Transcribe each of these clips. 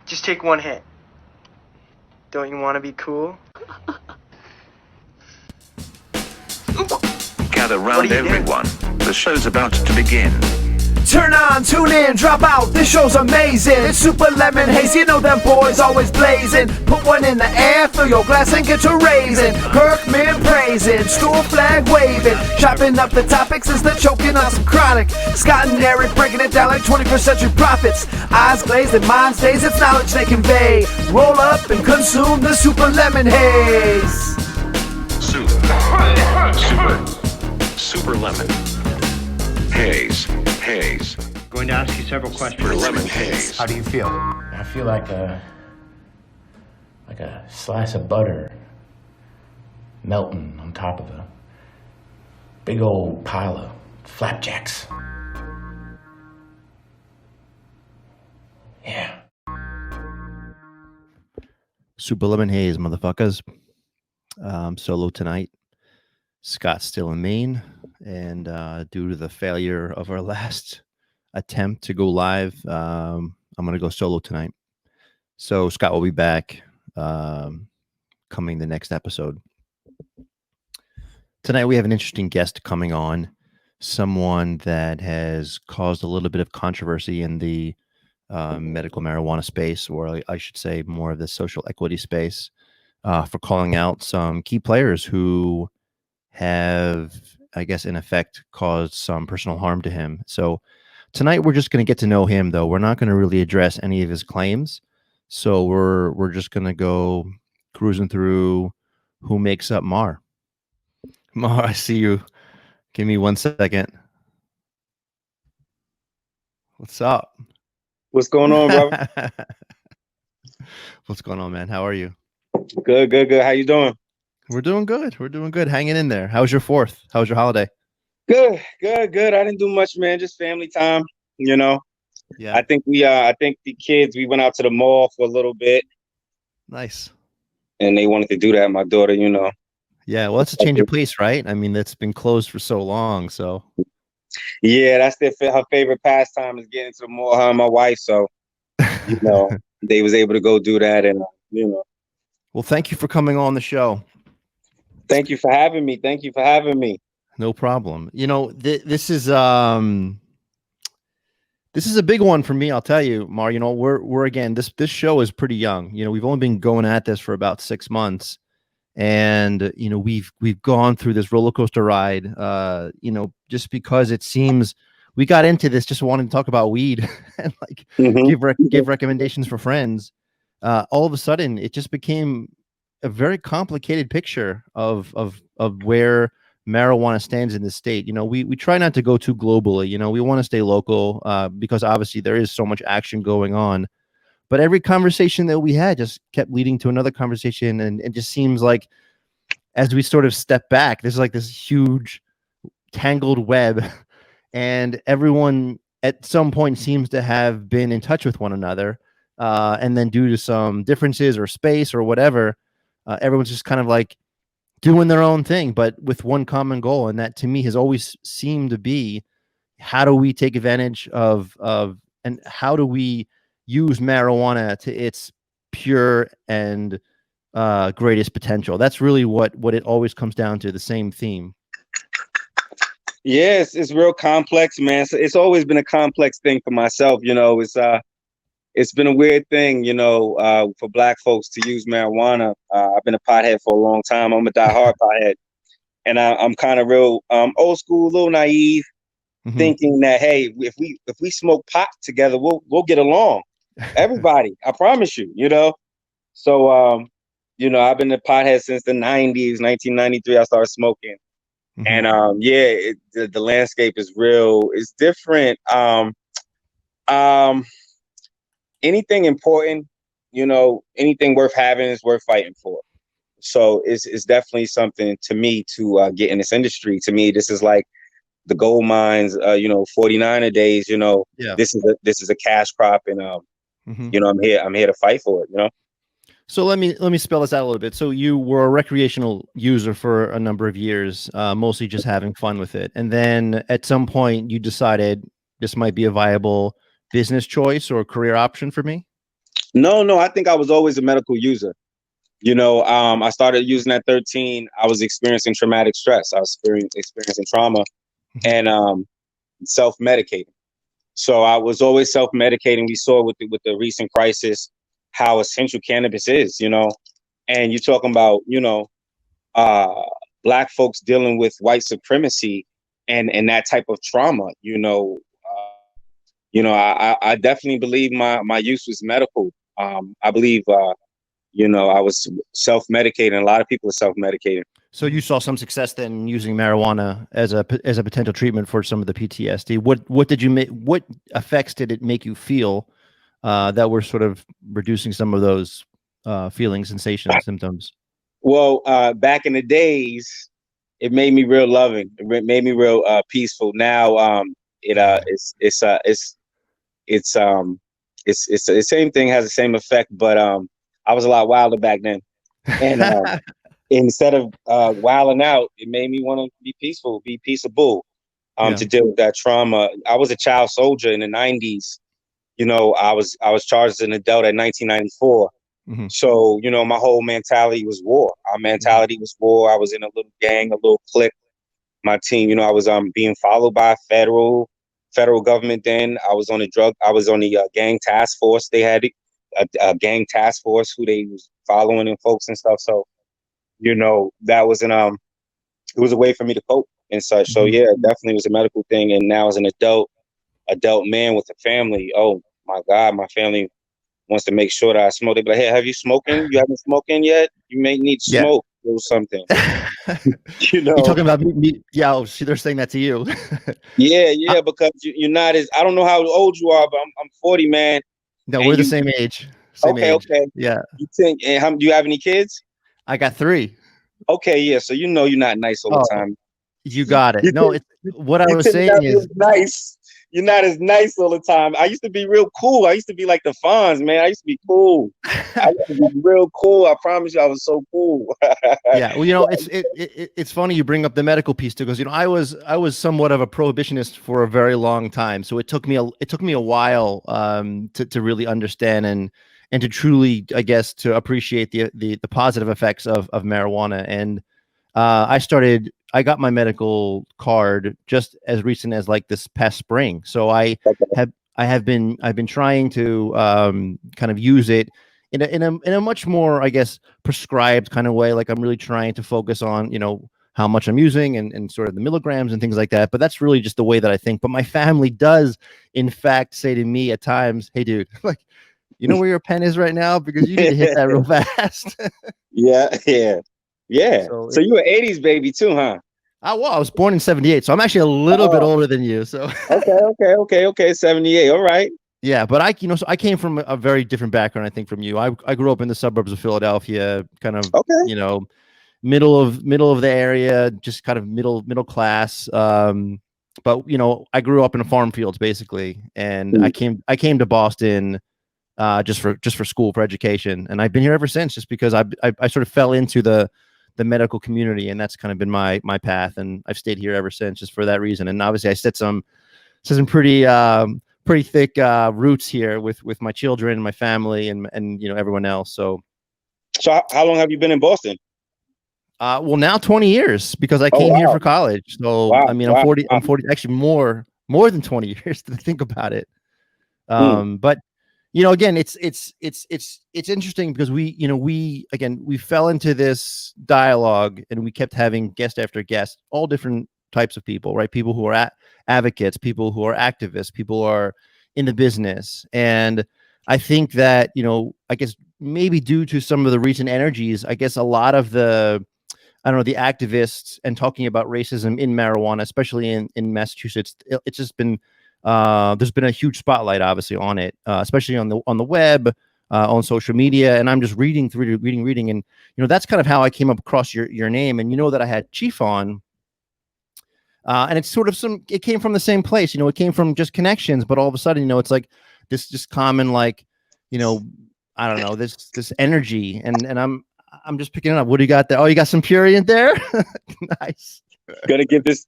Just take one hit. Don't you want to be cool? Gather round everyone. The show's about to begin. Turn on, tune in, drop out, this show's amazing. It's Super Lemon Haze, you know them boys always blazing. Put one in the air, fill your glass and get to raising. Kirkman praising, school flag waving. Chopping up the topics instead of choking on some chronic. Scott and Eric breaking it down like 21st century prophets. Eyes glazed and minds dazed, it's knowledge they convey. Roll up and consume the Super Lemon Haze. Super Lemon Haze. Going to ask you several questions. Super Lemon Haze. How do you feel? I feel like a slice of butter melting on top of a big old pile of flapjacks. Yeah. Super Lemon Haze, motherfuckers. Solo tonight. Scott's still in Maine, and due to the failure of our last attempt to go live, I'm going to go solo tonight. So Scott will be back coming the next episode. Tonight we have an interesting guest coming on, someone that has caused a little bit of controversy in the medical marijuana space, or I should say more of the social equity space, for calling out some key players who have, I guess, in effect, caused some personal harm to him. So tonight we're just going to get to know him, though. We're not going to really address any of his claims. So we're just going to go cruising through who makes up Maur. Maur, I see you. Give me 1 second. What's up? What's going on, brother? What's going on, man? How are you? Good. How you doing? We're doing good. Hanging in there. How was your 4th? How was your holiday? Good. I didn't do much, man. Just family time, you know. Yeah. I think the kids, we went out to the mall for a little bit. Nice. And they wanted to do that, my daughter, you know. Yeah, well, it's a change of pace, right? I mean, that's been closed for so long, so. Yeah, that's her favorite pastime is getting to the mall, her and my wife. So, you know, they was able to go do that, and you know. Well, thank you for coming on the show. Thank you for having me. No problem. You know, this is a big one for me. I'll tell you, Maur. You know, we're again, this show is pretty young. You know, we've only been going at this for about 6 months, and you know, we've gone through this roller coaster ride. You know, just because it seems we got into this just wanting to talk about weed and like give recommendations for friends. All of a sudden, it just became a very complicated picture of where marijuana stands in the state. You know, we try not to go too globally. You know, we want to stay local because obviously there is so much action going on. But every conversation that we had just kept leading to another conversation, and it just seems like as we sort of step back, there's like this huge tangled web, and everyone at some point seems to have been in touch with one another, and then due to some differences or space or whatever, everyone's just kind of like doing their own thing, but with one common goal. And that to me has always seemed to be, how do we take advantage of and how do we use marijuana to its pure and greatest potential? That's really what it always comes down to, the same theme. Yes, it's real complex, man. So it's always been a complex thing for myself. You know, it's been a weird thing, you know, for Black folks to use marijuana. I've been a pothead for a long time. I'm a diehard pothead, and I'm kind of real old school, a little naive, thinking that hey, if we smoke pot together, we'll get along. Everybody, I promise you, you know. So you know, I've been a pothead since the 90s, 1993. I started smoking, and the landscape is real. It's different. Anything important, you know, anything worth having is worth fighting for. So it's definitely something to me to get in this industry. To me, this is like the gold mines, you know, 49er days. You know, this is a cash crop, and you know, I'm here to fight for it. You know. So let me spell this out a little bit. So you were a recreational user for a number of years, mostly just having fun with it, and then at some point you decided this might be a viable business choice or career option for me. No, I think I was always a medical user. I started using at 13. I was experiencing traumatic stress. I was experiencing trauma and self-medicating. So I was always self-medicating. We saw with the recent crisis how essential cannabis is, and you're talking about, uh, Black folks dealing with white supremacy and that type of trauma, I definitely believe my use was medical. I believe, I was self-medicating. A lot of people are self-medicating. So you saw some success then using marijuana as a potential treatment for some of the PTSD. What did you make? What effects did it make you feel that were sort of reducing some of those feelings, sensations, symptoms? Well, back in the days, it made me real loving. It made me real peaceful. Now, it's the same thing, has the same effect, but I was a lot wilder back then, and instead of wilding out, it made me want to be peaceful, be peaceable, to deal with that trauma. I was a child soldier in the 90s. I was charged as an adult at 1994. Mm-hmm. So, my whole mentality was war. Our mentality was war. I was in a little gang, a little clique. My team, I was being followed by federal government then. I was on the gang task force. They had a gang task force who they was following and folks and stuff. So, that was it was a way for me to cope and such. So yeah, it definitely was a medical thing. And now as an adult man with a family, oh my God, my family wants to make sure that I smoke. They be like, hey, have you smoking? You haven't smoking yet? You may need smoke or something. You're talking about me. Yeah, oh, see, they're saying that to you. yeah, because you're not as, I don't know how old you are, but I'm 40, man. No, we're the same age. Okay. Yeah. You think, and do you have any kids? I got 3. Okay, yeah. So you're not nice all the time. You got it. No, what I was saying is nice. You're not as nice all the time. I used to be real cool. I used to be like the Fonz, man. I used to be cool. I used to be real cool. I promise you, I was so cool. Yeah, well, it's funny you bring up the medical piece too, because I was somewhat of a prohibitionist for a very long time. So it took me a while to really understand and to truly, I guess, to appreciate the positive effects of marijuana. And I got my medical card just as recent as like this past spring. So I've been trying to kind of use it in a much more, I guess, prescribed kind of way. Like I'm really trying to focus on, how much I'm using and sort of the milligrams and things like that. But that's really just the way that I think. But my family does, in fact, say to me at times, hey, dude, like, you know where your pen is right now? Because you need to hit that real fast. Yeah. So you were 80s baby too, huh? I was born in 78, so I'm actually a little bit older than you. So okay, 78. All right. Yeah, but so I came from a very different background, I think, from you. I grew up in the suburbs of Philadelphia, kind of middle of the area, just kind of middle class. But I grew up in farm fields basically, and I came to Boston just for school, for education, and I've been here ever since, just because I sort of fell into the medical community, and that's kind of been my path, and I've stayed here ever since, just for that reason. And obviously I set some pretty thick roots here with my children and my family and everyone else. So how long have you been in Boston? Well, now 20 years, because I came here for college. So wow, I mean, I'm 40, actually more than 20 years to think about it. But again, it's interesting because we fell into this dialogue, and we kept having guest after guest, all different types of people, right? People who are advocates, people who are activists, people who are in the business. And I think that, I guess maybe due to some of the recent energies, I guess a lot of the activists and talking about racism in marijuana, especially in Massachusetts, it's just been, there's been a huge spotlight obviously on it, especially on the web, on social media. And I'm just reading. And, that's kind of how I came up across your name, and that I had Chief on. And it's sort of it came from the same place, it came from just connections, but all of a sudden, it's like this just common, like, I don't know, this energy, and I'm just picking it up. What do you got there? Oh, you got some Purient there. Nice. Gotta give this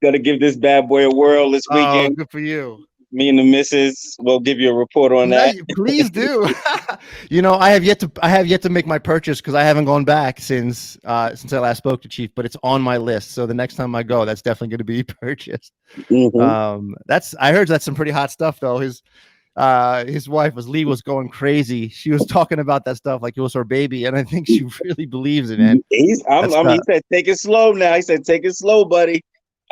bad boy a whirl this weekend. Good for you. Me and the missus will give you a report on that. Please do. You know, I have yet to make my purchase because I haven't gone back since I last spoke to Chief, but it's on my list. So the next time I go, that's definitely going to be purchased. Mhm. I heard that's some pretty hot stuff though. His wife was going crazy. She was talking about that stuff like it was her baby, and I think she really believes it, man. He said, take it slow now. He said, take it slow, buddy.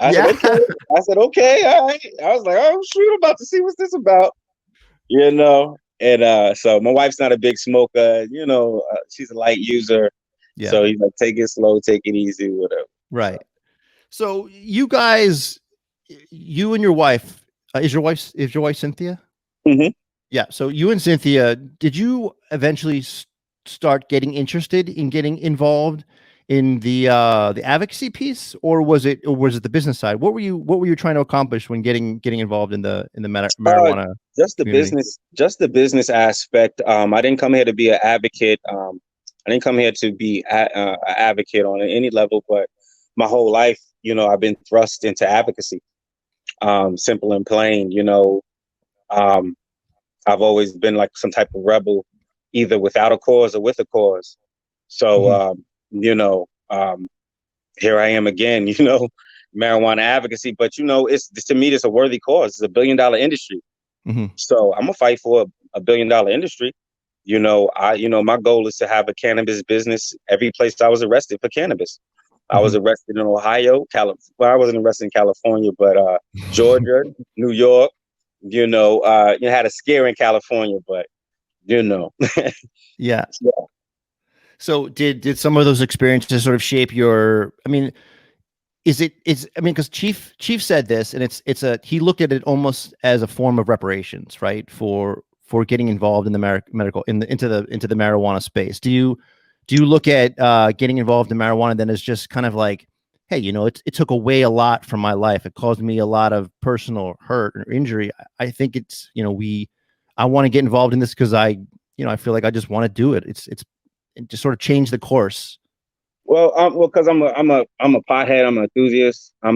I said, okay. I said, okay, all right. I was like, oh shoot, I'm about to see what's this about. You know. And so my wife's not a big smoker, you know, she's a light user. Yeah. So he's like, take it slow, take it easy, whatever. Right. So you guys, you and your wife, is your wife Cynthia? Mhm. Yeah. So you and Cynthia, did you eventually start getting interested in getting involved in the advocacy piece, or was it the business side? What were you trying to accomplish when getting involved in the marijuana? Just the community? just the business aspect. I didn't come here to be an advocate. I didn't come here to be an advocate on any level, but my whole life, you know, I've been thrust into advocacy. Simple and plain, you know. I've always been like some type of rebel, either without a cause or with a cause. So, you know, here I am again, you know, marijuana advocacy. But, you know, to me, it's a worthy cause. It's $1 billion industry. So I'm gonna fight for a $1 billion industry. You know, my goal is to have a cannabis business every place I was arrested for cannabis. I was arrested in Ohio, California. Well, I wasn't arrested in California, but Georgia, New York. You know, you had a scare in California, but you know. Yeah. Yeah. So did some of those experiences sort of shape your? I mean, because Chief said this, and he looked at it almost as a form of reparations, right? For getting involved in the medical into the marijuana space. Do you look at getting involved in marijuana then as just kind of like, hey, you know, it took away a lot from my life. It caused me a lot of personal hurt or injury. I think it's, you know, I want to get involved in this because I feel like I just want to do it. It just sort of change the course. Well, because I'm a pothead. I'm an enthusiast. I've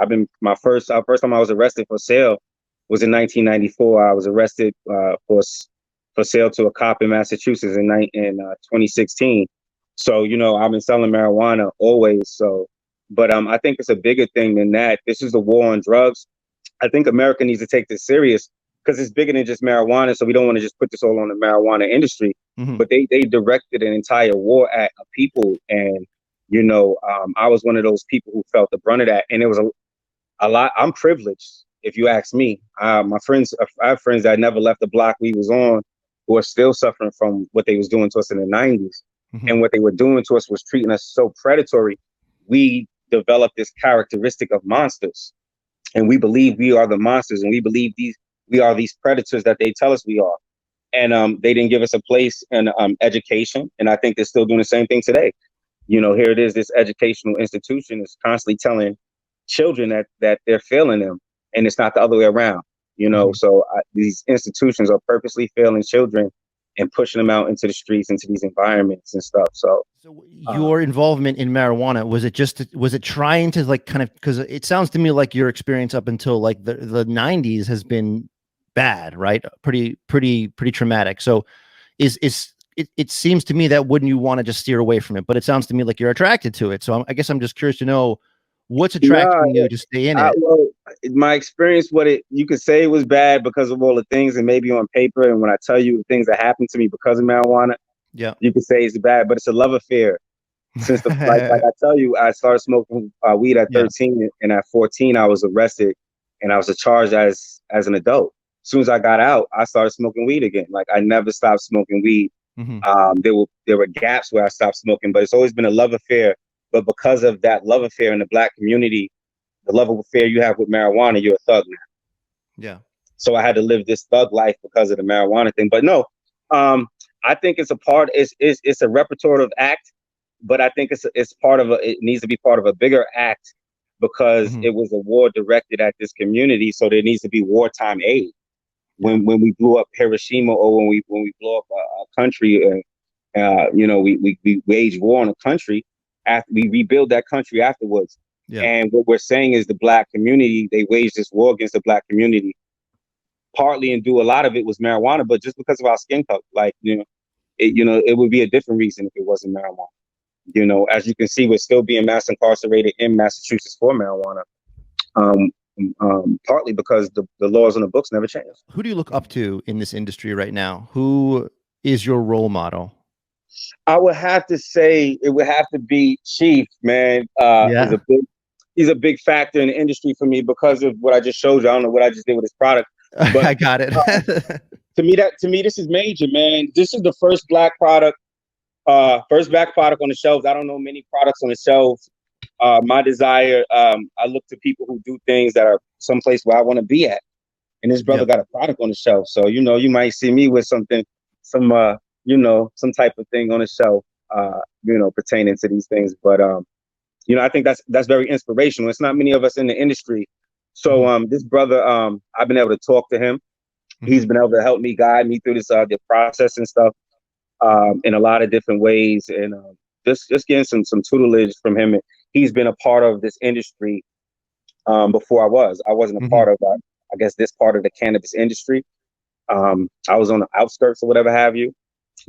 been first time I was arrested for sale was in 1994. I was arrested for sale to a cop in Massachusetts in 2016. So, you know, I've been selling marijuana always. So, but I think it's a bigger thing than that. This is the war on drugs. I think America needs to take this serious because it's bigger than just marijuana. So we don't want to just put this all on the marijuana industry. But they directed an entire war at people. And, you know, I was one of those people who felt the brunt of that. And it was a lot. I'm privileged, if you ask me. I have friends that never left the block we was on who are still suffering from what they was doing to us in the 90s. And what they were doing to us was treating us so predatory. We developed this characteristic of monsters. And we believe we are the monsters. And we believe we are these predators that they tell us we are. And they didn't give us a place in education. And I think they're still doing the same thing today. You know, here it is, this educational institution is constantly telling children that they're failing them. And it's not the other way around, you know. So these institutions are purposely failing children and pushing them out into the streets, into these environments and stuff. So your involvement in marijuana, was it trying to like kind of, because it sounds to me like your experience up until like the 90s has been bad, right? Pretty traumatic. So it seems to me that wouldn't you want to just steer away from it, but it sounds to me like you're attracted to it. So I guess I'm just curious to know what's attracting you to stay in it. Well, my experience, you could say it was bad because of all the things and maybe on paper. And when I tell you the things that happened to me because of marijuana, yeah, you could say it's bad, but it's a love affair. Since like I tell you, I started smoking weed at 13, and at 14 I was arrested and I was charged as an adult. As soon as I got out, I started smoking weed again. Like I never stopped smoking weed. There were gaps where I stopped smoking, but it's always been a love affair. But because of that love affair in the Black community, the love affair you have with marijuana, you're a thug now. Yeah. So I had to live this thug life because of the marijuana thing. But no, I think it's a repertory act, but I think it needs to be part of a bigger act because it was a war directed at this community. So there needs to be wartime aid. When we blew up Hiroshima or when we blew up a country, you know, we waged war on a country. After we rebuild that country afterwards, Yeah. And what we're saying is the black community, they waged this war against the black community, partly and do a lot of it was marijuana, but just because of our skin color, like, it would be a different reason if it wasn't marijuana. As you can see, we're still being mass incarcerated in Massachusetts for marijuana, partly because the laws on the books never changed. Who do you look up to in this industry right now? Who is your role model? I would have to say it would have to be Chief, man. Yeah. He's a big factor in the industry for me because of what I just showed you. I don't know what I just did with his product, but I got it. to me, this is major, man. This is the first black product on the shelves. I don't know many products on the shelves. My desire, I look to people who do things that are someplace where I want to be at. And this brother got a product on the shelf. So, you might see me with some type of thing on the shelf, pertaining to these things. But, I think that's very inspirational. It's not many of us in the industry. So, this brother, I've been able to talk to him. He's been able to help me, guide me through this, the process and stuff, in a lot of different ways. And, just getting some tutelage from him. He's been a part of this industry, before I wasn't a part of, I guess, this part of the cannabis industry. I was on the outskirts or whatever have you.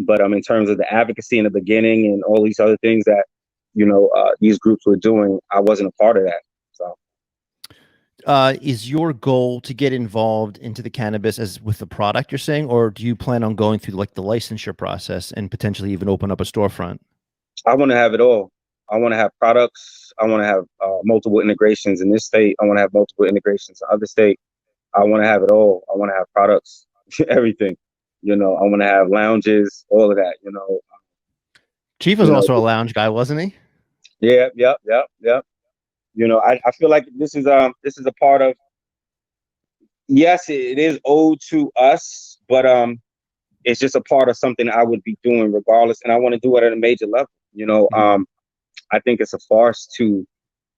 But in terms of the advocacy in the beginning and all these other things that, these groups were doing, I wasn't a part of that. So, is your goal to get involved into the cannabis as with the product you're saying, or do you plan on going through like the licensure process and potentially even open up a storefront? I want to have it all. I want to have products. I want to have multiple integrations in this state. I want to have multiple integrations in other states. I want to have it all. I want to have products, everything. I want to have lounges, all of that. Chief was also a lounge guy, wasn't he? Yeah, yep. I feel like this is a part of. Yes, it is owed to us, but it's just a part of something I would be doing regardless, and I want to do it at a major level. I think it's a farce to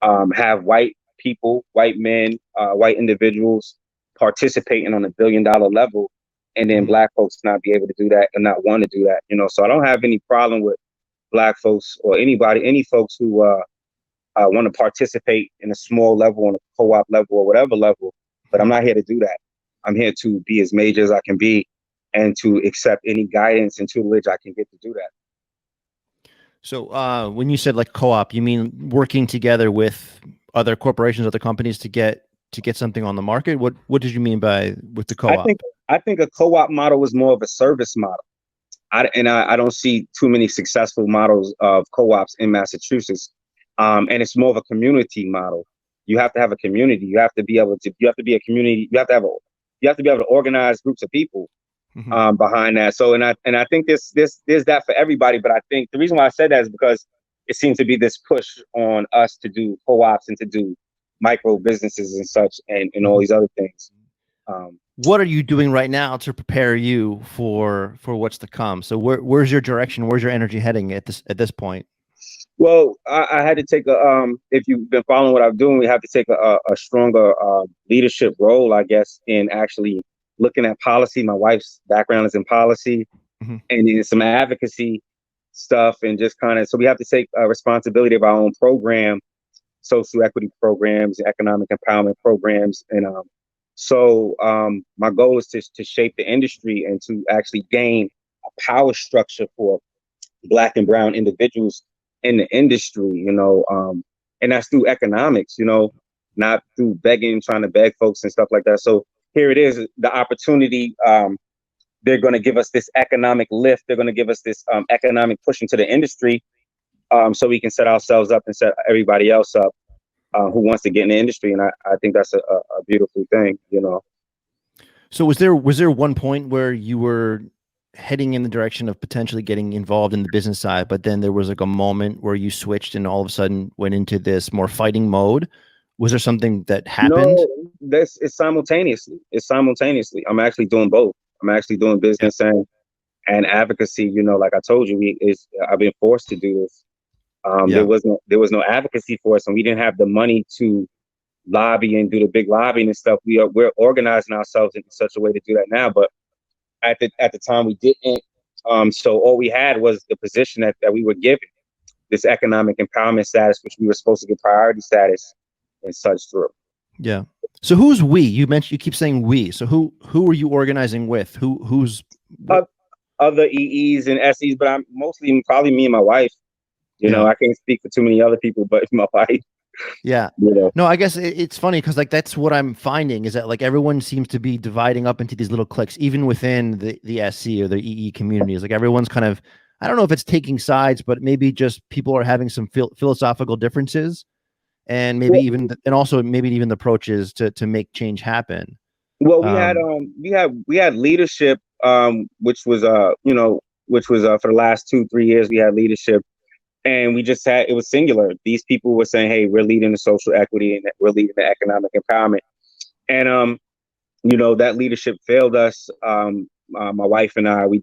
have white people, white men, white individuals participating on $1 billion level, and then black folks not be able to do that and not want to do that. So I don't have any problem with black folks or any folks who want to participate in a small level, on a co-op level or whatever level. But I'm not here to do that. I'm here to be as major as I can be and to accept any guidance and tutelage I can get to do that. So when you said like co-op, you mean working together with other corporations, other companies to get something on the market? What did you mean with the co-op? I think a co-op model is more of a service model. I don't see too many successful models of co-ops in Massachusetts. And it's more of a community model. You have to have a community. You have to be a community. You have to be able to organize groups of people behind that. So, and I think there's that for everybody. But I think the reason why I said that is because it seems to be this push on us to do co-ops and to do micro businesses and such, and all these other things. What are you doing right now to prepare you for what's to come? So where's your direction? Where's your energy heading at this point? Well, I had to take if you've been following what I'm doing, we have to take a stronger leadership role, I guess, in actually looking at policy. My wife's background is in policy and in some advocacy stuff, and just kind of, so we have to take responsibility of our own program, social equity programs, economic empowerment programs. And so my goal is to shape the industry and to actually gain a power structure for Black and brown individuals in the industry, and that's through economics, not through trying to beg folks and stuff like that. So here it is, the opportunity. They're going to give us this economic lift. They're going to give us this economic push into the industry, so we can set ourselves up and set everybody else up who wants to get in the industry. And I think that's a beautiful thing, So was there one point where you were heading in the direction of potentially getting involved in the business side, but then there was like a moment where you switched and all of a sudden went into this more fighting mode? Was there something that happened? No, it's simultaneously. I'm actually doing both. I'm actually doing business and advocacy. Like I told you, I've been forced to do this. There was no advocacy for us, and we didn't have the money to lobby and do the big lobbying and stuff. We're organizing ourselves in such a way to do that now, but at the time we didn't. So all we had was the position that we were given. this economic empowerment status, which we were supposed to get priority status and such through. Yeah. So who's we? You mentioned, you keep saying we. So who are you organizing with? Who's Other EEs and SEs, but I'm mostly probably me and my wife. You know, Yeah. I can't speak for too many other people, but my wife. Yeah. You know. No, I guess it's funny because like that's what I'm finding is that like everyone seems to be dividing up into these little cliques, even within the SC or the EE communities. Like everyone's kind of, I don't know if it's taking sides, but maybe just people are having some philosophical differences, and maybe Well, even and also maybe even the approaches to make change happen. well, we had leadership, which was for the last 2-3 years we had leadership, and we just had, it was singular. These people were saying, hey, we're leading the social equity and we're leading the economic empowerment. And that leadership failed us. My wife and I, we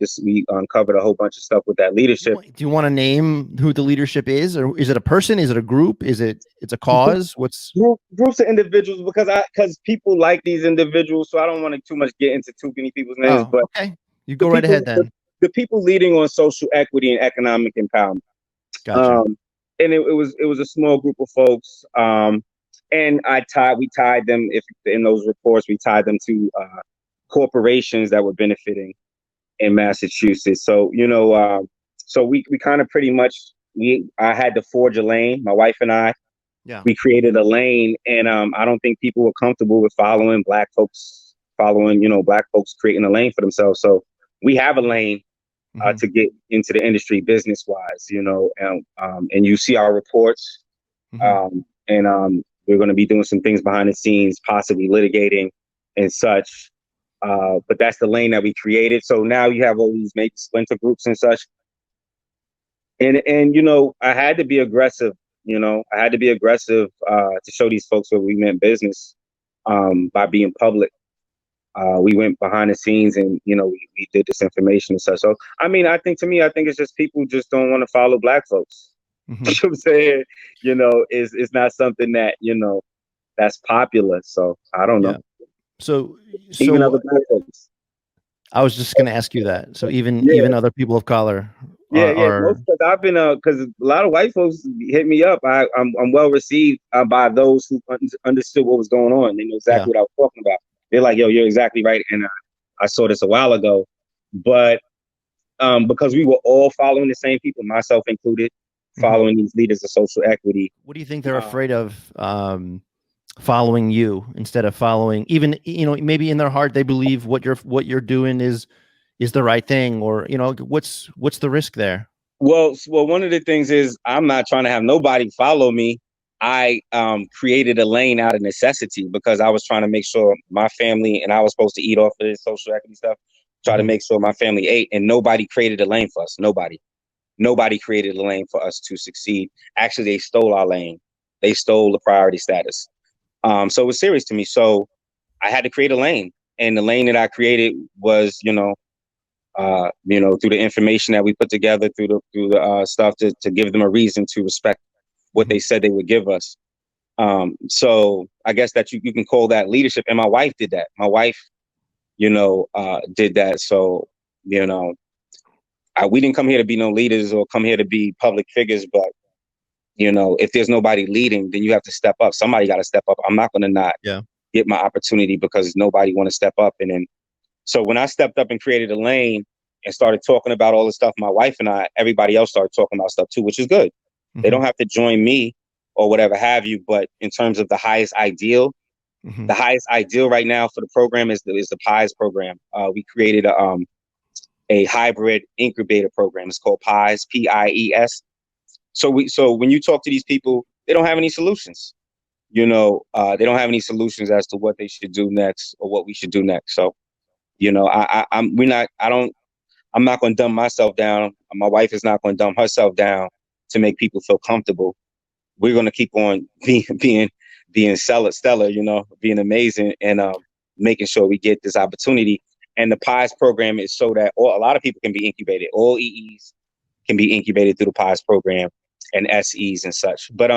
uncovered a whole bunch of stuff with that leadership. Do you want to name who the leadership is, or is it a person? Is it a group? It's a cause? What's Groups of individuals, because people like these individuals. So I don't want to too much get into too many people's names, but okay, you go right ahead then. The people leading on social equity and economic empowerment. Gotcha. And it was a small group of folks. And we tied them, if in those reports, we tied them to corporations that were benefiting in Massachusetts. So, so we kind of pretty much, I had to forge a lane, my wife and I. Yeah. We created a lane, and I don't think people were comfortable with black folks creating a lane for themselves. So we have a lane to get into the industry business wise, and you see our reports, and we're going to be doing some things behind the scenes, possibly litigating and such. But that's the lane that we created. So now you have all these maybe splinter groups and such. And I had to be aggressive. I had to be aggressive to show these folks what we meant business by being public. We went behind the scenes and, we did this information and such. So, I mean, I think it's just people just don't want to follow black folks. You know what I'm saying? It's not something that, that's popular. So I don't know. Yeah. So even other black folks. I was just going to ask you that. So even other people of color are Because I've been because a lot of white folks hit me up. I'm well received by those who understood what was going on. They know exactly what I was talking about. They're like, yo, you're exactly right. And I saw this a while ago, but because we were all following the same people, myself included, following these leaders of social equity. What do you think they're afraid of following you instead of following, even, maybe in their heart, they believe what you're doing is the right thing, or, what's the risk there? Well, one of the things is I'm not trying to have nobody follow me. I created a lane out of necessity because I was trying to make sure my family, and I was supposed to eat off of this social equity stuff, try to make sure my family ate, and nobody created a lane for us. Nobody created a lane for us to succeed. Actually, they stole our lane. They stole the priority status. So it was serious to me. So I had to create a lane, and the lane that I created was, through the information that we put together, through the stuff to give them a reason to respect what they said they would give us. So I guess that you can call that leadership. And my wife did that. My wife, did that. So, we didn't come here to be no leaders or come here to be public figures, but if there's nobody leading, then you have to step up. Somebody got to step up. I'm not going to not get my opportunity because nobody want to step up. And then, so when I stepped up and created a lane and started talking about all the stuff, my wife and I, everybody else started talking about stuff too, which is good. They don't have to join me or whatever have you. But in terms of the highest ideal, the highest ideal right now for the program is the PIES program. We created a hybrid incubator program. It's called PIES, PIES. So when you talk to these people, they don't have any solutions. They don't have any solutions as to what they should do next or what we should do next. So, I'm not going to dumb myself down. My wife is not going to dumb herself down to make people feel comfortable. We're going to keep on being stellar, being amazing, and making sure we get this opportunity. And the PIES program is so that a lot of people can be incubated. All EEs can be incubated through the PIES program, and SEs and such. But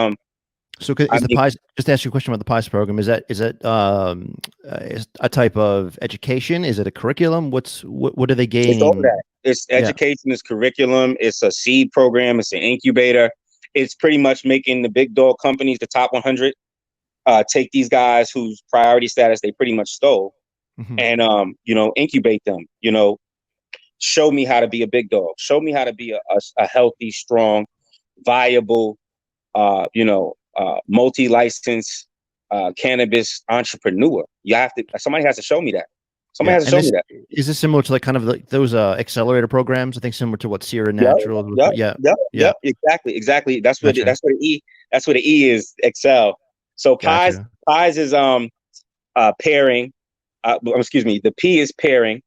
so is the PIES, just to ask you a question about the PIES program, is that is a type of education? Is it a curriculum? What are they gaining? It's all that. It's education, it's curriculum, it's a seed program, it's an incubator, it's pretty much making the big dog companies, the top 100, take these guys whose priority status they pretty much stole, and incubate them. Show me how to be a big dog. Show me how to be a healthy, strong, viable, multi-licensed cannabis entrepreneur. Somebody has to show me that. Somebody has to show me that. Is this similar to like kind of like those accelerator programs? I think similar to what Sierra Yep, Natural. Yep. Exactly. That's where Gotcha. that's where the E is. Excel. So Gotcha. Pies is pairing. Excuse me. The P is pairing.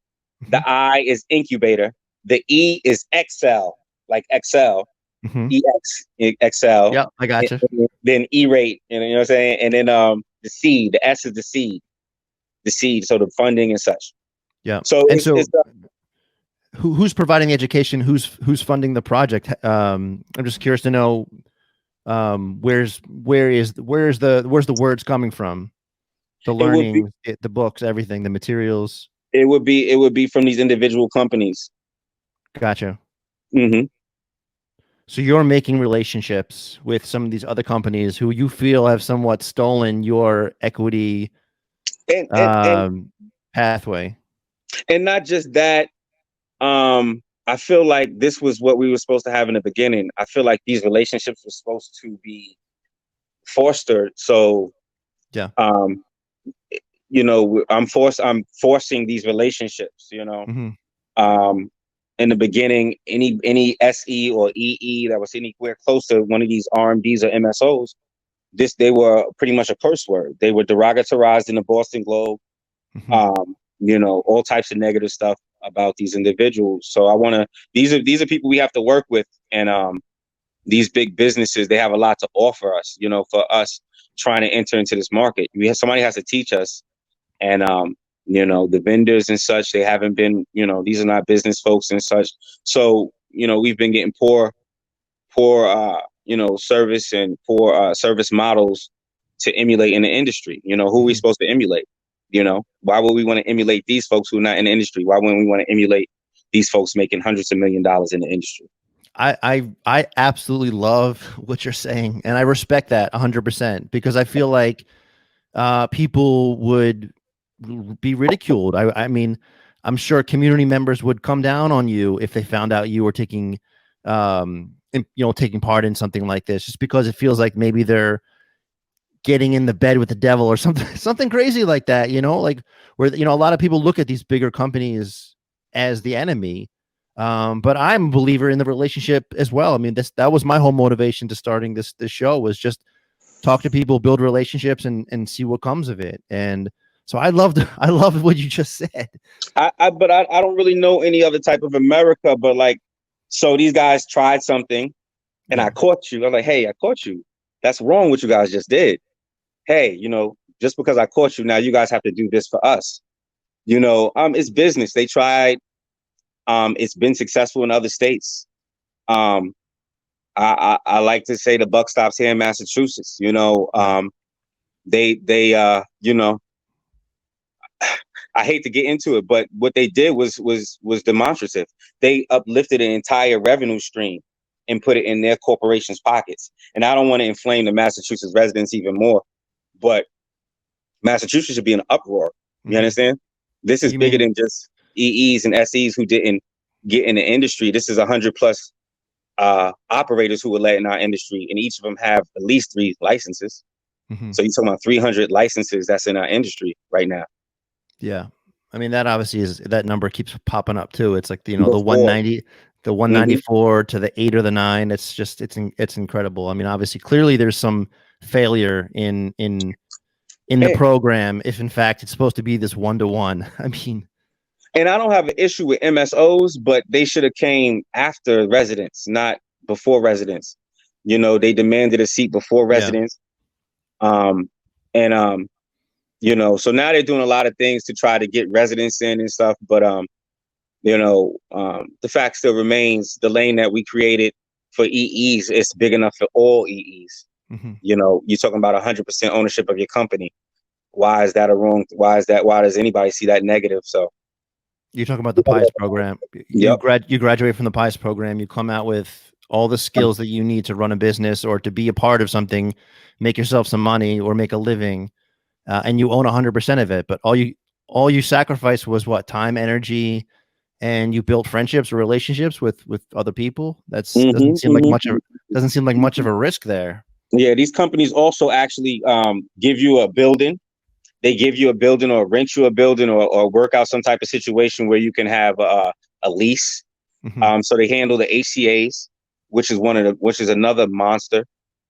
The I is incubator. The E is Excel, like Excel. EX Excel. Yeah, I got you. Then E-rate, you know what I'm saying? And then the seed. The S is the seed. The seed. So the funding and such. Yeah. So who's providing the education? Who's funding the project? I'm just curious to know where's the words coming from? The learning, the books, everything, the materials. It would be from these individual companies. Gotcha. So you're making relationships with some of these other companies who you feel have somewhat stolen your equity and pathway. And not just that, I feel like this was what we were supposed to have in the beginning. I feel like these relationships were supposed to be fostered. So yeah, I'm forcing these relationships, in the beginning, any SE or EE that was anywhere close to one of these RMDs or MSOs, they were pretty much a curse word. They were derogatorized in the Boston Globe, all types of negative stuff about these individuals. So these are people we have to work with, and these big businesses, they have a lot to offer us, for us trying to enter into this market. Somebody has to teach us, and the vendors and such, they haven't been, these are not business folks and such. So, we've been getting poor service and poor service models to emulate in the industry. Who are we supposed to emulate? Why would we want to emulate these folks who are not in the industry? Why wouldn't we want to emulate these folks making hundreds of $millions in the industry? I absolutely love what you're saying, and I respect that 100%, because I feel like people would be ridiculed. I mean, I'm sure community members would come down on you if they found out you were taking part in something like this, just because it feels like maybe they're getting in the bed with the devil or something crazy like that, like where, a lot of people look at these bigger companies as the enemy. But I'm a believer in the relationship as well. I mean, that was my whole motivation to starting this show, was just talk to people, build relationships, and see what comes of it. And so I love what you just said. I don't really know any other type of America, but like, so these guys tried something, and I caught you. I'm like, hey, I caught you. That's wrong what you guys just did. Hey, just because I caught you, now you guys have to do this for us. It's business. They tried. It's been successful in other states. I like to say the buck stops here in Massachusetts. I hate to get into it, but what they did was demonstrative. They uplifted an entire revenue stream and put it in their corporation's pockets. And I don't want to inflame the Massachusetts residents even more, but Massachusetts should be in an uproar. You understand? This is bigger than just EEs and SEs who didn't get in the industry. This is 100+ operators who were let in our industry, and each of them have at least 3 licenses. So you're talking about 300 licenses that's in our industry right now. Yeah. I mean, that obviously that number keeps popping up too. It's like, the 190, the 194 to the 8 or the 9. It's just, it's incredible. I mean, obviously, clearly there's some failure in the program, if in fact it's supposed to be this 1-to-1. I mean, and I don't have an issue with MSOs, but they should have came after residents, not before residents. They demanded a seat before residents. So now they're doing a lot of things to try to get residents in and stuff. But, the fact still remains, the lane that we created for EEs is big enough for all EEs. You're talking about 100% ownership of your company. Why is that why does anybody see that negative? So you're talking about the PIES program. You graduate from the PIES program. You come out with all the skills that you need to run a business or to be a part of something, make yourself some money or make a living, and you own 100% of it. But all you sacrificed was what? Time, energy, and you built friendships or relationships with other people. That's doesn't seem like much of a risk there. Yeah, these companies also actually give you a building. They give you a building or rent you a building or work out some type of situation where you can have a lease. Mhm. So they handle the HCAs, which is another monster.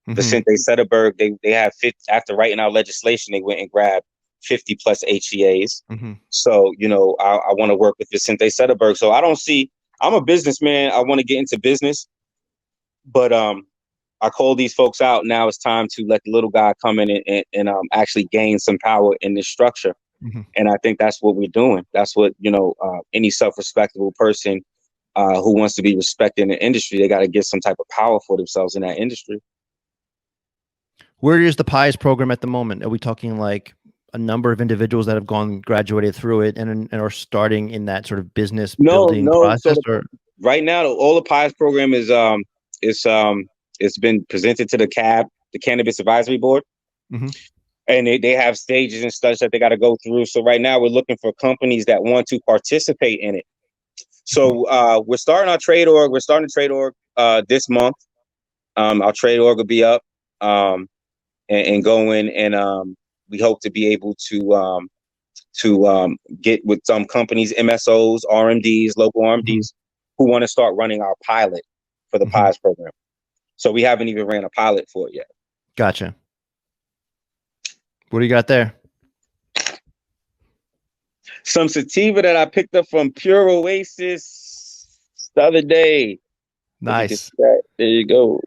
Mhm. Vicente Sederberg, they have 50, after writing our legislation, they went and grabbed 50 plus HCAs. Mhm. So, I want to work with Vicente Sederberg. So I'm a businessman. I want to get into business, but I call these folks out. Now it's time to let the little guy come in and actually gain some power in this structure. Mhm. And I think that's what we're doing. That's what, any self-respectable person who wants to be respected in the industry, they got to get some type of power for themselves in that industry. Where is the PIES program at the moment? Are we talking like a number of individuals that have graduated through it and are starting in that sort of business building process? So right now, all the PIES program it's been presented to the Cannabis Advisory Board. Mm-hmm. And they have stages and such that they got to go through. So right now we're looking for companies that want to participate in it. So we're starting our trade org. We're starting a trade org this month. Our trade org will be up and going, and we hope to be able to get with some companies, MSOs, RMDs, local RMDs, who want to start running our pilot for the PIES program. So we haven't even ran a pilot for it yet. Gotcha. What do you got there? Some sativa that I picked up from Pure Oasis the other day. Nice. There you go.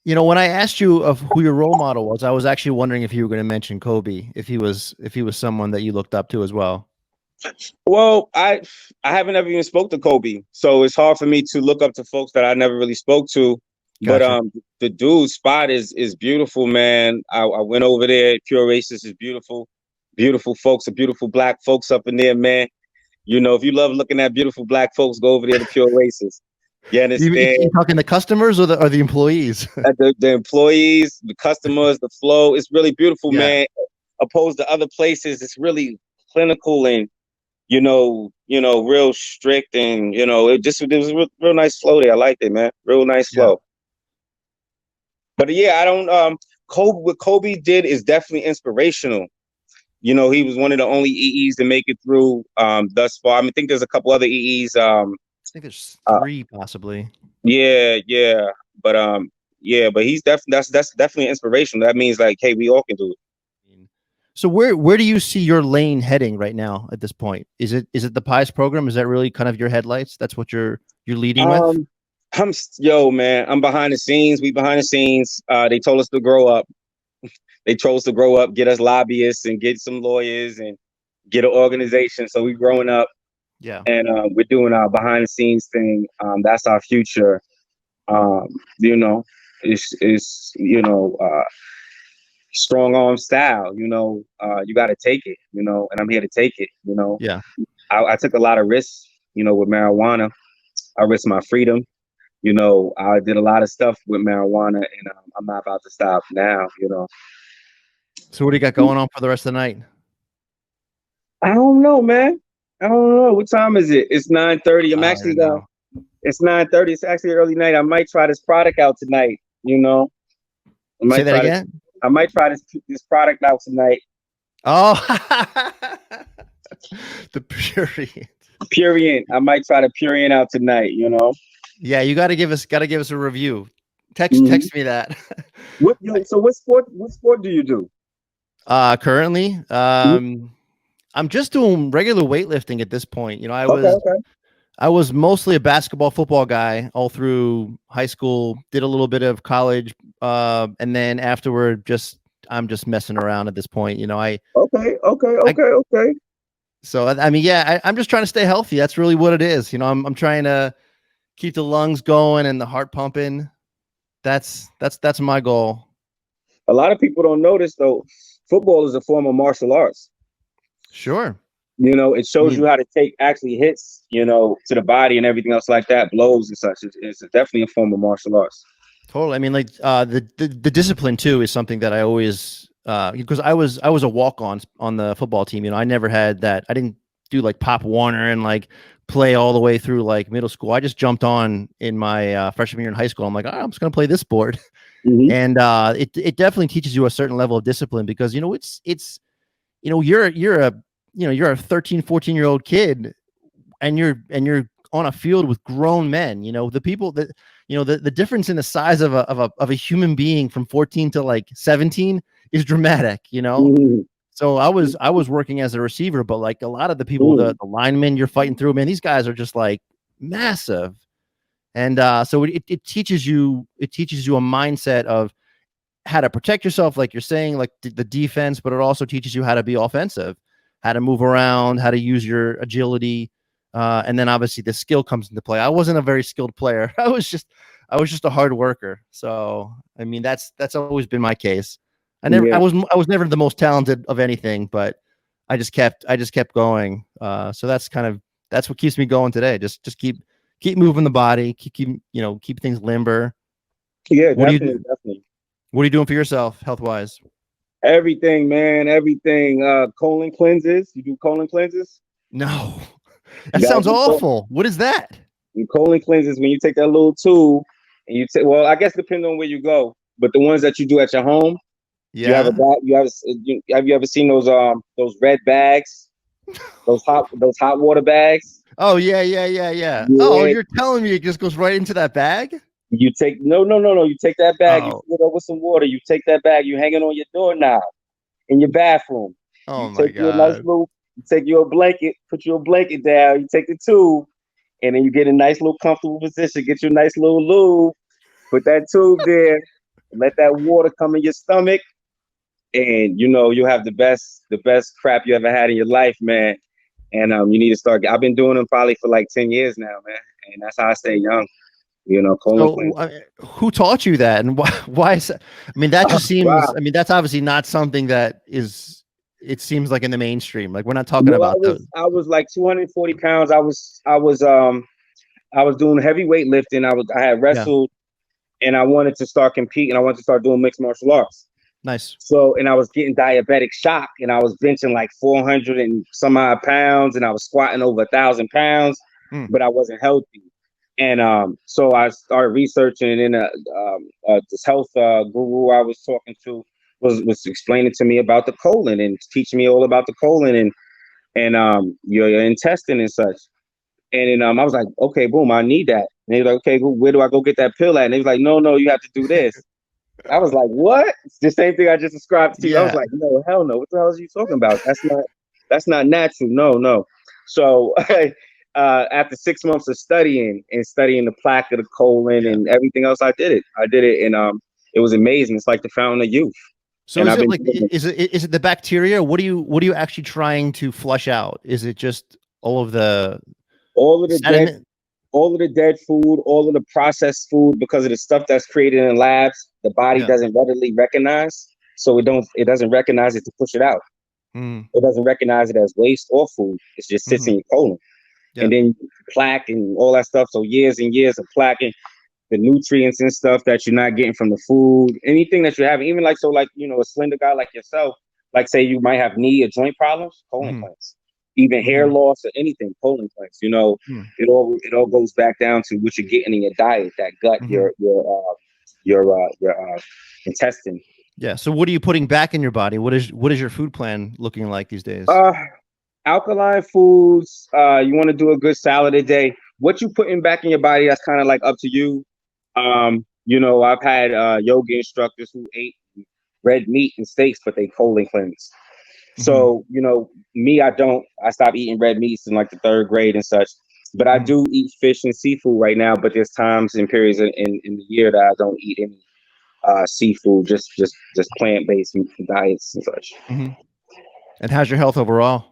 When I asked you of who your role model was, I was actually wondering if you were going to mention Kobe, if he was someone that you looked up to as well. Well, I haven't ever even spoke to Kobe, so it's hard for me to look up to folks that I never really spoke to. Gotcha. But the dude's spot is beautiful, man. I went over there. Pure Oasis is beautiful. Beautiful folks, are beautiful black folks up in there, man. If you love looking at beautiful black folks, go over there to Pure Oasis. You understand? You talking the customers or the employees? the employees, the customers, the flow. It's really beautiful, man. Opposed to other places, it's really clinical and real strict, and it was a real nice flow there. I liked it, man. Real nice flow. But yeah, I don't. What Kobe did is definitely inspirational. He was one of the only EEs to make it through thus far. I think there's a couple other EEs. I think there's 3 possibly. Yeah, but he's definitely that's definitely inspirational. That means like, hey, we all can do it. So where do you see your lane heading right now at this point? Is it the PIES program? Is that really kind of your headlights? That's what you're leading with? Man, I'm behind the scenes. We behind the scenes. They told us to grow up. They chose to grow up, get us lobbyists and get some lawyers and get an organization. So we're growing up. Yeah. And we're doing our behind the scenes thing. That's our future. It's strong arm style. You got to take it. And I'm here to take it. Yeah. I took a lot of risks. With marijuana, I risked my freedom. I did a lot of stuff with marijuana, and I'm not about to stop now. So what do you got going on for the rest of the night? I don't know, man. I don't know. What time is it? It's 9:30. I'm actually going. It's 9:30. It's actually early night. I might try this product out tonight. Say that again? I might try this product out tonight. Oh, the Purient. Purient. I might try the Purient out tonight. Yeah, you got to give us a review. Text me that. So what sport do you do? Currently, I'm just doing regular weightlifting at this point. I was mostly a basketball, football guy all through high school, did a little bit of college. And then afterward, I'm just messing around at this point. Okay. So, I'm just trying to stay healthy. That's really what it is. I'm trying to keep the lungs going and the heart pumping. That's my goal. A lot of people don't notice though. Football is a form of martial arts. Sure. You know, it I shows mean, you how to take actually hits, you know, to the body and everything else like that, blows and such. It's definitely a form of martial arts. totally. I mean, like the discipline too is something that I always because I was a walk on the football team. You know, I never had that. I didn't do like Pop Warner and like play all the way through like middle school. I just jumped on in my freshman year in high school. I'm like, I'm just gonna play this sport, Mm-hmm. and it definitely teaches you a certain level of discipline because you know it's you know you're a 13, 14-year-old kid and you're on a field with grown men. You know, the people that you know the difference in the size of a human being from 14 to like 17 is dramatic, you know. Mm-hmm. So I was working as a receiver, but like a lot of the people, the linemen you're fighting through, man, these guys are just like massive. And so it teaches you a mindset of how to protect yourself, like you're saying, like the defense, but it also teaches you how to be offensive, how to move around, how to use your agility, and then obviously the skill comes into play. I wasn't a very skilled player. I was just a hard worker. So I mean, that's always been my case. Yeah. I was never the most talented of anything, but I just kept going. So that's what keeps me going today. Just keep moving the body, keep things limber. Yeah, What do definitely, you definitely. what are you doing for yourself health wise? Everything, man, everything. Colon cleanses. You do colon cleanses? No, that You gotta sounds do awful. What is that? colon cleanses when you take that little tube and you take. Well, I guess depending on where you go, but the ones that you do at your home, you have a Yeah. bag. Have you ever seen those red bags? Those hot water bags? Oh yeah, yeah, yeah, yeah. Oh, Yeah. you're telling me it just goes right into that bag? You take no. You take that bag. You Oh, fill it up with some water. You take that bag. You hang it on your doorknob in your bathroom. oh You my take your nice God. little. You take your blanket. Put your blanket down. You take the tube, and then you get a nice little comfortable position. Get your nice little lube. Put that tube there. Let that water come in your stomach, and you know you'll have the best crap you ever had in your life, man. And you need to start. I've been doing them probably for like 10 years now, man, and that's how I stay young. You know, colon So, cleanse. who taught you that, and why? Why is that? I mean, that just seems. Wow. I mean, that's obviously not something that is. It seems like in the mainstream. Like we're not talking No, I about was the. I was like 240 pounds. I was doing heavy weightlifting. I had Yeah. wrestled, and I wanted to start competing. I wanted to start doing mixed martial arts. Nice. So, and I was getting diabetic shock, and I was benching like 400 and some odd pounds, and I was squatting over 1,000 pounds, Hmm. but I wasn't healthy. And so I started researching, and then this health guru I was talking to was explaining to me about the colon and teaching me all about the colon and your intestine and such. And then I was like, okay, boom, I need that. And they was like, okay, where do I go get that pill at? And they was like, no, you have to do this. I was like, what? It's the same thing I just described to you. I was Yeah. like, no, hell no. What the hell are you talking about? That's not natural. No. So after 6 months of studying the plaque of the colon Yeah. and everything else, I did it. And it was amazing. It's like the fountain of youth. So And is I've it been like doing it. is it the bacteria? What are you actually trying to flush out? Is it just all of the all of the dead sediment? all of the dead food, all of the processed food, because of the stuff that's created in labs, the body Yeah. doesn't readily recognize. So it doesn't recognize it to push it out. Mm, It doesn't recognize it as waste or food. It just sits hmm. in your colon. Yeah. And then plaque and all that stuff. So years and years of plaque and the nutrients and stuff that you're not getting from the food, anything that you're having, even like, so like, a slender guy like yourself, like say you might have knee or joint problems, colon Hmm. cleanse, even hair Hmm. loss or anything, colon cleanse, Hmm. it all goes back down to what you're getting in your diet, that gut, Hmm. your intestine. Yeah. So what are you putting back in your body? What is your food plan looking like these days? Uh, Alkaline foods, you want to do a good salad a day. What you putting back in your body, that's kind of like up to you. I've had yoga instructors who ate red meat and steaks, but they colon cleanse. Hmm. So, me, I don't. I stopped eating red meats in like the third grade and such. But I Hmm. do eat fish and seafood right now. But there's times and periods in the year that I don't eat any seafood, just plant-based diets and such. Hmm. And how's your health overall?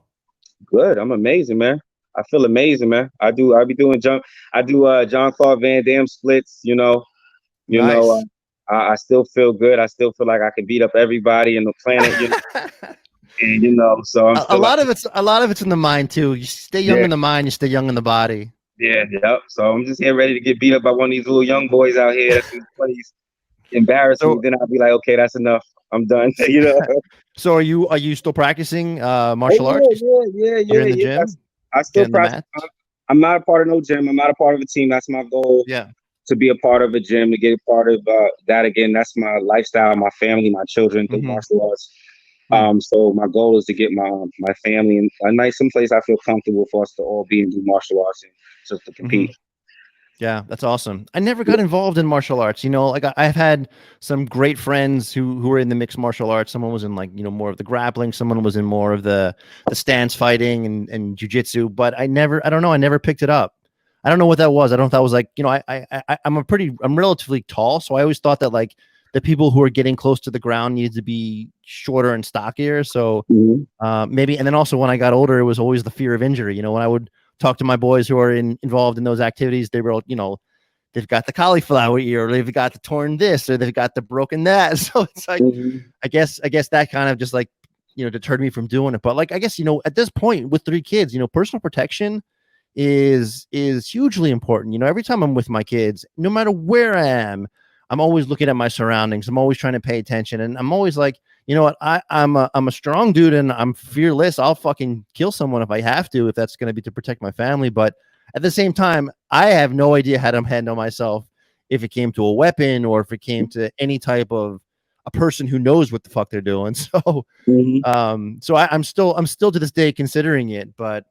Good. I'm amazing, man. I feel amazing, man. I be doing jump. I do John Claude Van Damme splits. You know. Nice. I still feel good. I still feel like I can beat up everybody on the planet. And you know, so I'm A still lot of it's in the mind too. You stay young in the mind, you stay young in the body. yep. So I'm just here ready to get beat up by one of these little young boys out here that's in place, embarrass me. So, Then I'll be like, okay, that's enough. I'm done. You know. so are you still practicing martial arts? Oh You're in the yeah. gym, I still getting the practice. mat. I'm not a part of no gym. I'm not a part of a team. That's my goal. Yeah. To be a part of a gym, to get a part of that again. That's my lifestyle, my family, my children through martial arts. So my goal is to get my family in a nice someplace I feel comfortable for us to all be and do martial arts and just to compete. Yeah, that's awesome. I never got involved in martial arts. You know, like I've had some great friends who were in the mixed martial arts. Someone was in like, you know, more of the grappling. Someone was in more of the stance fighting and jujitsu. But I don't know. I never picked it up. I don't know what that was. I don't know if that was like, you know, I'm relatively tall. So I always thought that like the people who are getting close to the ground needed to be shorter and stockier. So maybe, and then also when I got older, it was always the fear of injury. You know, when I would talk to my boys who are involved in those activities, they were, you know, they've got the cauliflower ear, or they've got the torn this, or they've got the broken that. So it's like, I guess that kind of just like, you know, deterred me from doing it. But like, I guess, you know, at this point with 3 kids, you know, personal protection is hugely important. You know, every time I'm with my kids, no matter where I am, I'm always looking at my surroundings. I'm always trying to pay attention, and I'm always like, you know what, I'm a strong dude and I'm fearless. I'll fucking kill someone if I have to, if that's going to be to protect my family. But at the same time, I have no idea how to handle myself if it came to a weapon or if it came to any type of a person who knows what the fuck they're doing. So, so I'm still to this day considering it, but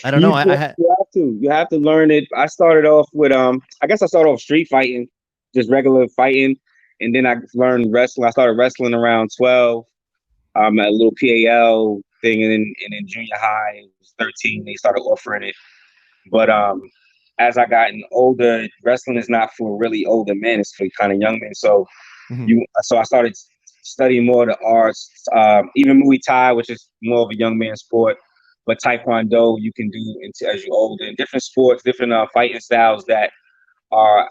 I don't know. You have to learn it. I started off with I guess I started off street fighting, just regular fighting, and then I learned wrestling. I started wrestling around 12, at a little PAL thing, and then junior high, it was 13. They started offering it, but as I gotten older, wrestling is not for really older men; it's for kind of young men. So so I started studying more of the arts, even Muay Thai, which is more of a young man sport. But Taekwondo you can do as you're older, and different sports, different fighting styles that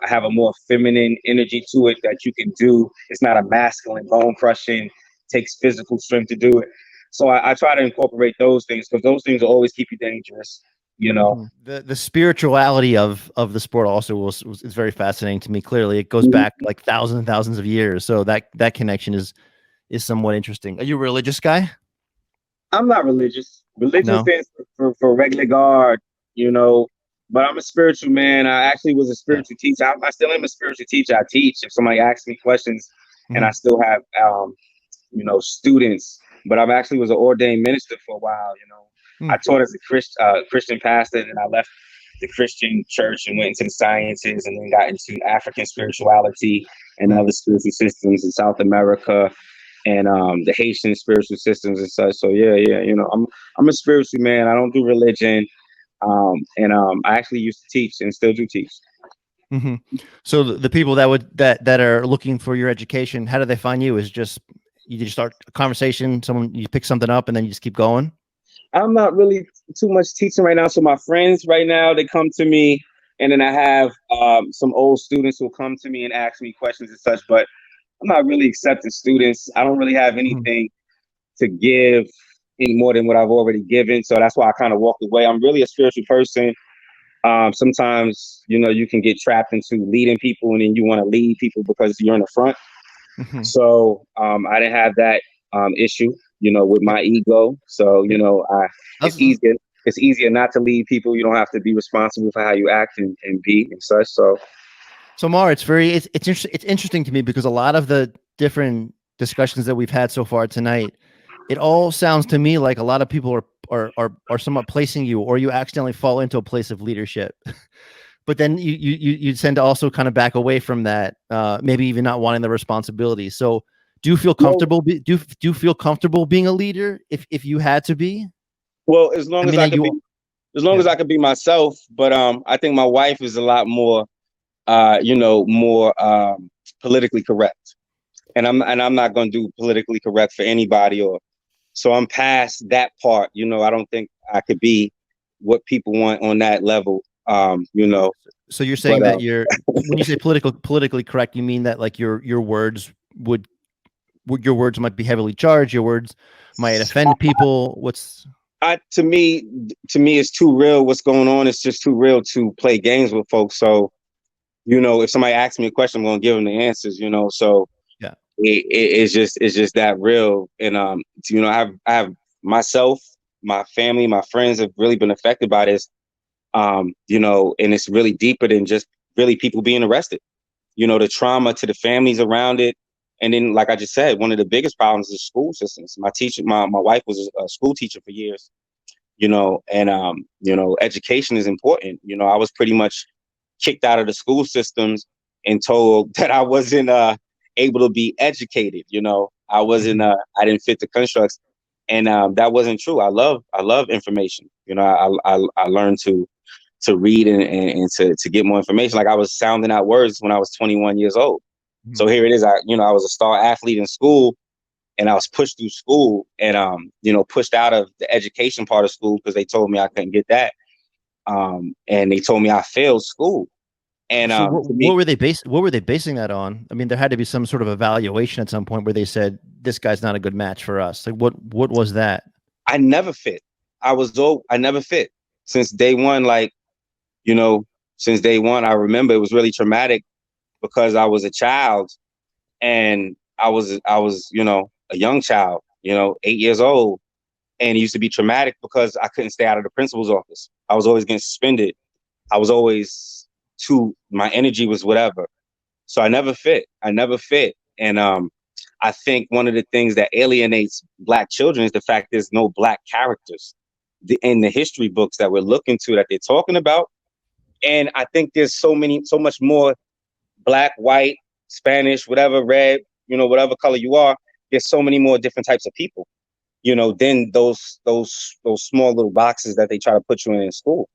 have a more feminine energy to it that you can do. It's not a masculine bone crushing, takes physical strength to do it. So I try to incorporate those things because those things will always keep you dangerous. You know, the spirituality of the sport also is very fascinating to me. Clearly, it goes back like thousands and thousands of years. So that connection is somewhat interesting. Are you a religious guy? I'm not religious. Religion stands for regular guard, you know, but I'm a spiritual man. I actually was a spiritual teacher. I still am a spiritual teacher. I teach. If somebody asks me questions, and I still have, you know, students, but I actually was an ordained minister for a while. You know, I taught as a Christian pastor, and I left the Christian church and went into the sciences, and then got into African spirituality and other spiritual systems in South America. And the Haitian spiritual systems and such. So yeah, you know, I'm a spiritual man. I don't do religion, and I actually used to teach and still do teach. So the people that are looking for your education, how do they find you? Is just you just start a conversation, you pick something up, and then you just keep going? I'm not really too much teaching right now. So my friends right now, they come to me, and then I have some old students who come to me and ask me questions and such, but I'm not really accepting students. I don't really have anything to give any more than what I've already given. So that's why I kind of walked away. I'm really a spiritual person. Sometimes, you know, you can get trapped into leading people and then you want to lead people because you're in the front. So I didn't have that issue, you know, with my ego. So, you know, it's easier not to lead people. You don't have to be responsible for how you act and be and such. So Maur, it's interesting to me because a lot of the different discussions that we've had so far tonight, it all sounds to me like a lot of people are somewhat placing you, or you accidentally fall into a place of leadership. But then you tend to also kind of back away from that, maybe even not wanting the responsibility. So do you feel comfortable? Do you feel comfortable being a leader if you had to be? Well, as long as I could be myself. But I think my wife is a lot more. You know, more politically correct, and I'm not going to do politically correct for anybody, so I'm past that part. You know, I don't think I could be what people want on that level. You know. So you're saying that when you say politically correct, you mean that like your words would your words might be heavily charged. Your words might offend people. To me, it's too real. What's going on? It's just too real to play games with folks. So, if somebody asks me a question, I'm going to give them the answers. So Yeah, it's just that real. And I have myself, my family, my friends have really been affected by this. And it's really deeper than just really people being arrested. The trauma to the families around it. And then, like I just said, one of the biggest problems is school systems. My wife was a school teacher for years, and education is important. I was pretty much kicked out of the school systems and told that I wasn't able to be educated. I wasn't, I didn't fit the constructs, and that wasn't true. I love information. I learned to read and to get more information. Like I was sounding out words when I was 21 years old. So here it is. I was a star athlete in school, and I was pushed through school and, pushed out of the education part of school because they told me I couldn't get that. And they told me I failed school. And so what were they basing that on? I mean, there had to be some sort of evaluation at some point where they said, this guy's not a good match for us. Like what was that? I never fit. I never fit since day one. Since day one, I remember it was really traumatic because I was a child and I was, a young child, 8 years old. And it used to be traumatic because I couldn't stay out of the principal's office. I was always getting suspended. I was always my energy was whatever. So I never fit. And I think one of the things that alienates Black children is the fact there's no Black characters in the history books that we're looking to that they're talking about. And I think there's so much more Black, white, Spanish, whatever, red, whatever color you are. There's so many more different types of people, than those small little boxes that they try to put you in school.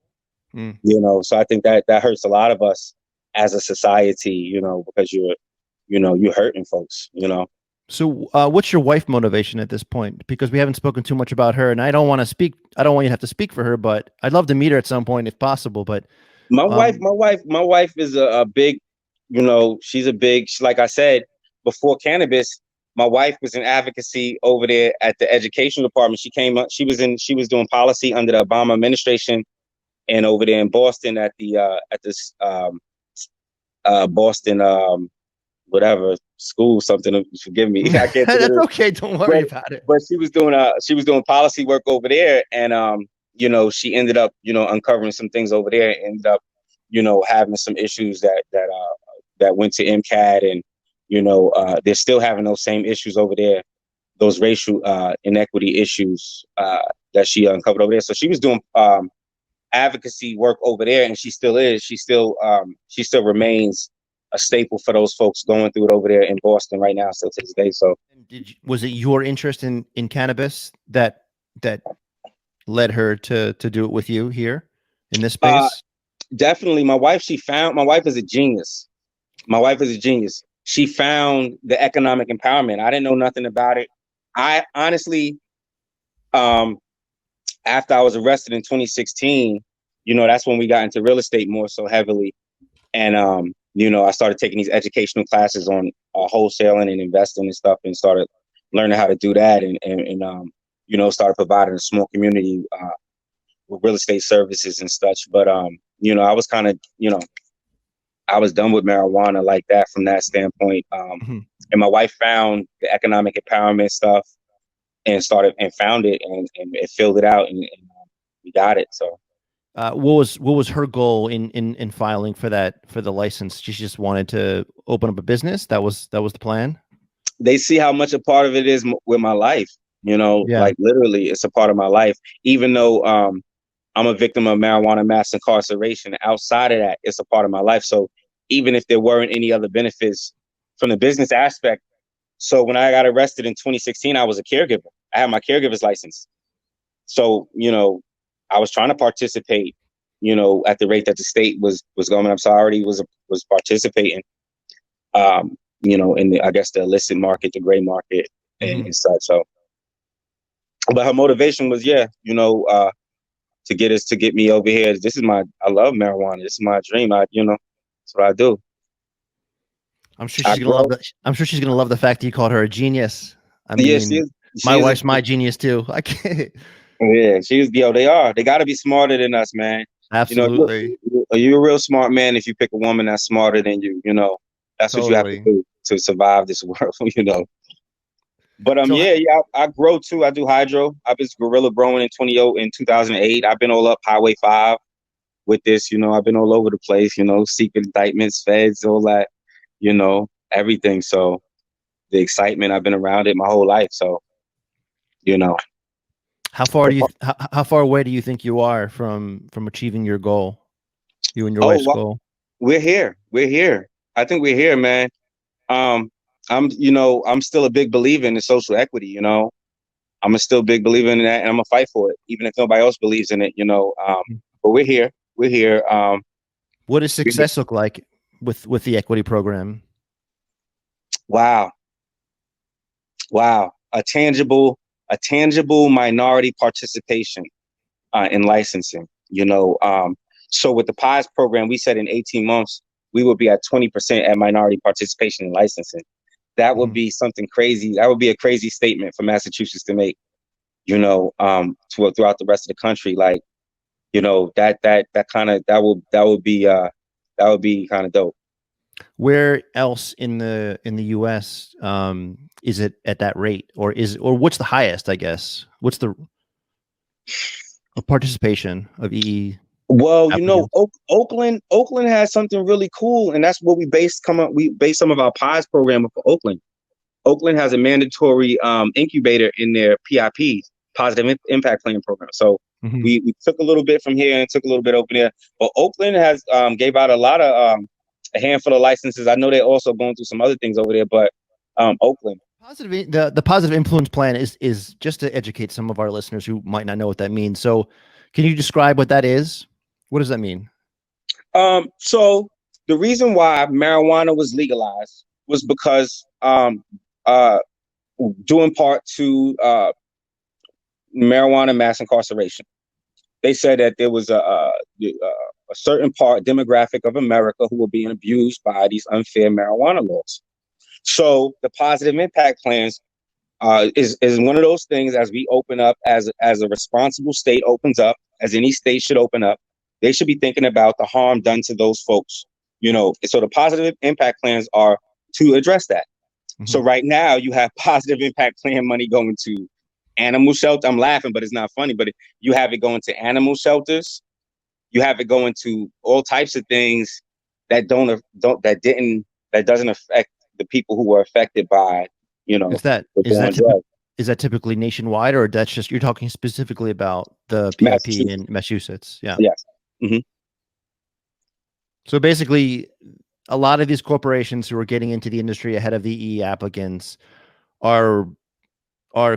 So I think that hurts a lot of us as a society, because you're hurting folks, So what's your wife motivation at this point? Because we haven't spoken too much about her, and I don't want you to have to speak for her, but I'd love to meet her at some point if possible. But my wife is a big, like I said, before cannabis, my wife was in advocacy over there at the education department. She was doing policy under the Obama administration, and over there in Boston at this Boston whatever school, something. Forgive me, I can't. That's okay. Don't worry about it. But she was doing policy work over there, and she ended up uncovering some things over there, and ended up having some issues that went to MCAT, and they're still having those same issues over there, those racial inequity issues that she uncovered over there. So she was doing advocacy work over there, and she still is. She still remains a staple for those folks going through it over there in Boston right now, still to this day. So, was it your interest in cannabis that led her to do it with you here in this space? Definitely, my wife is a genius. She found the economic empowerment. I didn't know nothing about it. I honestly, after I was arrested in 2016, that's when we got into real estate more so heavily. And, I started taking these educational classes on wholesaling and investing and stuff, and started learning how to do that, and started providing a small community with real estate services and such. But, I was kind of, I was done with marijuana like that from that standpoint. And my wife found the economic empowerment stuff and found it and it filled it out, and we got it. So what was her goal in filing for the license? She just wanted to open up a business. That was the plan. They see how much a part of it is with my life, like literally it's a part of my life, even though I'm a victim of marijuana mass incarceration. Outside of that, it's a part of my life. So even if there weren't any other benefits from the business aspect. So when I got arrested in 2016, I was a caregiver. I had my caregiver's license. So, I was trying to participate, at the rate that the state was going up. So I already was participating, in I guess the illicit market, the gray market and such. So, but her motivation was, to get me over here. I love marijuana. This is my dream. That's what I do. I'm sure I she's gonna grow. love that. I'm sure she's gonna love the fact that you called her a genius. I Yeah, she mean, is. She my is. wife's my genius too. I can't. Yeah, she is. Yo, they are. They got to be smarter than us, man. You know, Absolutely, you're a real smart man if you pick a woman that's smarter than you. You know, that's what you have to totally. do to survive this world. You know. But So yeah, I grow too. I do hydro. I was gorilla growing in 2008. I've been all up Highway 5 with this. You know, I've been all over the place. You know, secret indictments, feds, all that. You know, everything. So the excitement, I've been around it my whole life. So you know. how far do you how far away do you think you are from achieving your goal? You and your Oh, wife's goal. we're here. We're here. I think we're here, man. Um, I'm still a big believer in the social equity. You know, I'm a still big believer in that, and I'm gonna fight for it, even if nobody else believes in it. You know, but we're here. We're here. What does success look like with the equity program? Wow, wow, a tangible minority participation in licensing. You know, so with the PIES program, we said in 18 months we would be at 20% at minority participation in licensing. That would be something crazy. That would be a crazy statement for Massachusetts to make. You know, throughout the rest of the country, like, you know, that would be kind of dope. Where else in the U.S. Is it at that rate, or what's the highest? I guess what's the participation of EE Well, you know, applicants? Oakland has something really cool, and that's what we based some of our PIES program for Oakland. Oakland has a mandatory incubator in their PIP, positive impact plan program. So Mhm. we took a little bit from here and took a little bit over there. But Oakland has gave out a lot of a handful of licenses. I know they're also going through some other things over there, but Oakland. The positive influence plan is just to educate some of our listeners who might not know what that means. So, can you describe what that is? What does that mean? So the reason why marijuana was legalized was because uh, due in part to marijuana mass incarceration. They said that there was a certain part demographic of America who were being abused by these unfair marijuana laws. So the positive impact plans is one of those things. As we open up, as a responsible state opens up, as any state should open up, they should be thinking about the harm done to those folks. You know, so the positive impact plans are to address that. So right now you have positive impact plan money going to animal shelter. I'm laughing, but it's not funny. But you have it going to animal shelters. You have it going to all types of things that that doesn't affect the people who were affected by, you know, Is that the is war on that typi- drugs. is that typically nationwide, or that's just you're talking specifically about the PIP in Massachusetts, Massachusetts? Yeah. yes. Hmm. So basically, a lot of these corporations who are getting into the industry ahead of the EE applicants are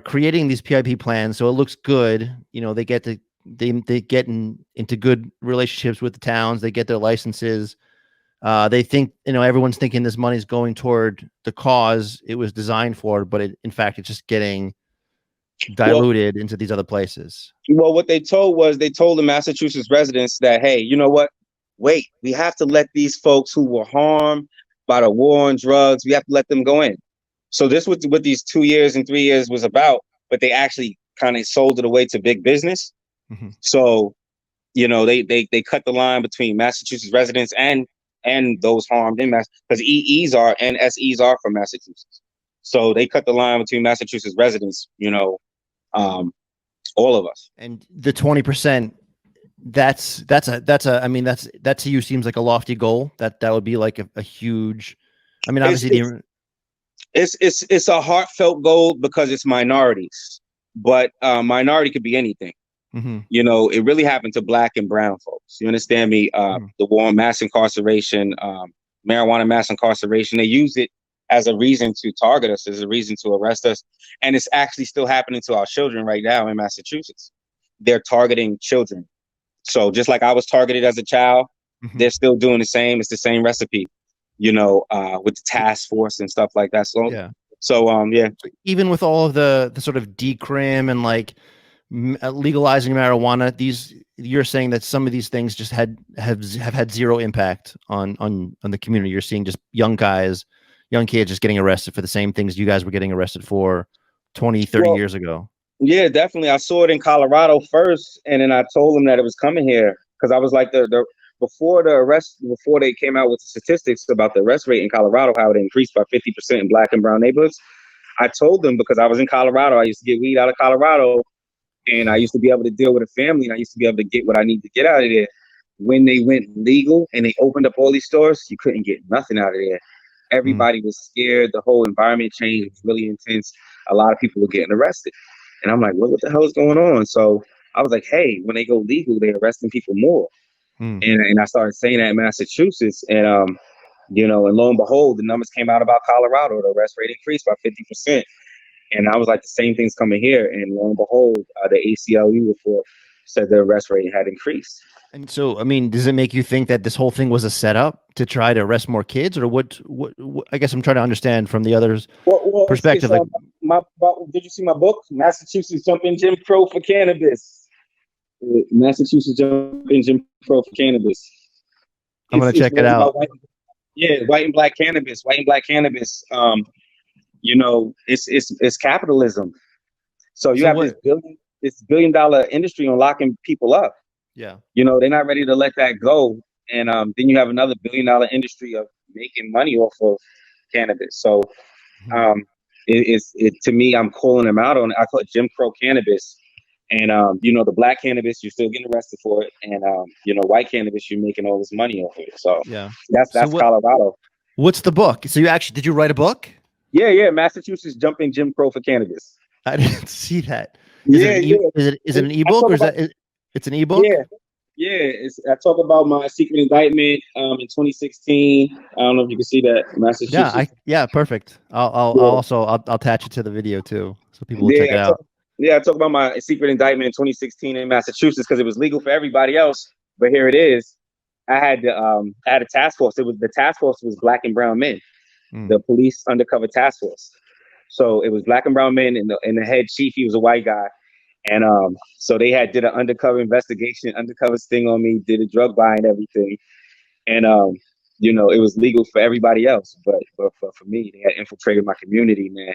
creating these PIP plans, so it looks good. You know, they get into good relationships with the towns. They get their licenses. They think, you know, everyone's thinking this money is going toward the cause it was designed for, but in fact, it's just getting Well, diluted into these other places. what they told the Massachusetts residents that, hey, you know what? Wait, we have to let these folks who were harmed by the war on drugs, we have to let them go in. So this was what these 2 years and 3 years was about, but they actually kind of sold it away to big business. Mhm. So, you know, they cut the line between Massachusetts residents and those harmed in Mass, because EEs are and SEs are from Massachusetts. So they cut the line between Massachusetts residents, you know, all of us. And the 20%, I mean, that to you seems like a lofty goal. That would be like a huge. I mean, It's obviously, it's a heartfelt goal because it's minorities, but minority could be anything. Mhm. You know, it really happened to Black and brown folks. You understand me? The war on mass incarceration, marijuana mass incarceration, they use it as a reason to target us, as a reason to arrest us. And it's actually still happening to our children right now in Massachusetts. They're targeting children. So just like I was targeted as a child, they're still doing the same. It's the same recipe, you know, with the task force and stuff like that. So, Yeah. yeah. Even with all of the sort of decrim and like legalizing marijuana, you're saying that some of these things just have had zero impact on the community. You're seeing just young guys young kids just getting arrested for the same things you guys were getting arrested for 20, 30 Well, years ago. yeah, definitely. I saw it in Colorado first, and then I told them that it was coming here because I was like before they came out with the statistics about the arrest rate in Colorado, how it increased by 50% in black and brown neighborhoods. I told them because I was in Colorado, I used to get weed out of Colorado, and I used to be able to deal with a family, and I used to be able to get what I need to get out of there. When they went legal and they opened up all these stores, you couldn't get nothing out of there. Everybody was scared. The whole environment change was really intense. A lot of people were getting arrested. And I'm like, well, what the hell is going on? So I was like, hey, when they go legal, they're arresting people more. And I started saying that in Massachusetts. And, and lo and behold, the numbers came out about Colorado. The arrest rate increased by 50%. And I was like, the same thing's coming here. And lo and behold, the ACLU report said the arrest rate had increased. And so, I mean, does it make you think that this whole thing was a setup to try to arrest more kids, or what I guess I'm trying to understand from the other's perspective. Did you see my book, Massachusetts Jumping Jim Crow for Cannabis? Massachusetts Jumping Jim Crow for Cannabis. I'm going to check it out. White and black cannabis. It's capitalism. So you have this billion-dollar industry on locking people up. Yeah. They're not ready to let that go. And then you have another billion-dollar industry of making money off of cannabis. So to me, I'm calling them out on it. I call it Jim Crow cannabis. And, the black cannabis, you're still getting arrested for it. And, white cannabis, you're making all this money off it. So yeah, that's Colorado. What's the book? So did you write a book? Yeah. Massachusetts Jumping Jim Crow for Cannabis. I didn't see that. Is it an ebook or it's an ebook? Yeah. I talk about my secret indictment in 2016. I don't know if you can see that. Massachusetts. Yeah, perfect. I'll attach it to the video too, so people will check it out. I talk about my secret indictment in 2016 in Massachusetts because it was legal for everybody else, but here it is. I had a task force. The task force was black and brown men, the police undercover task force. So it was black and brown men, and the head chief, he was a white guy. And so they did an undercover investigation, undercover sting on me, did a drug buy and everything. And, it was legal for everybody else. But for me, they had infiltrated my community, man.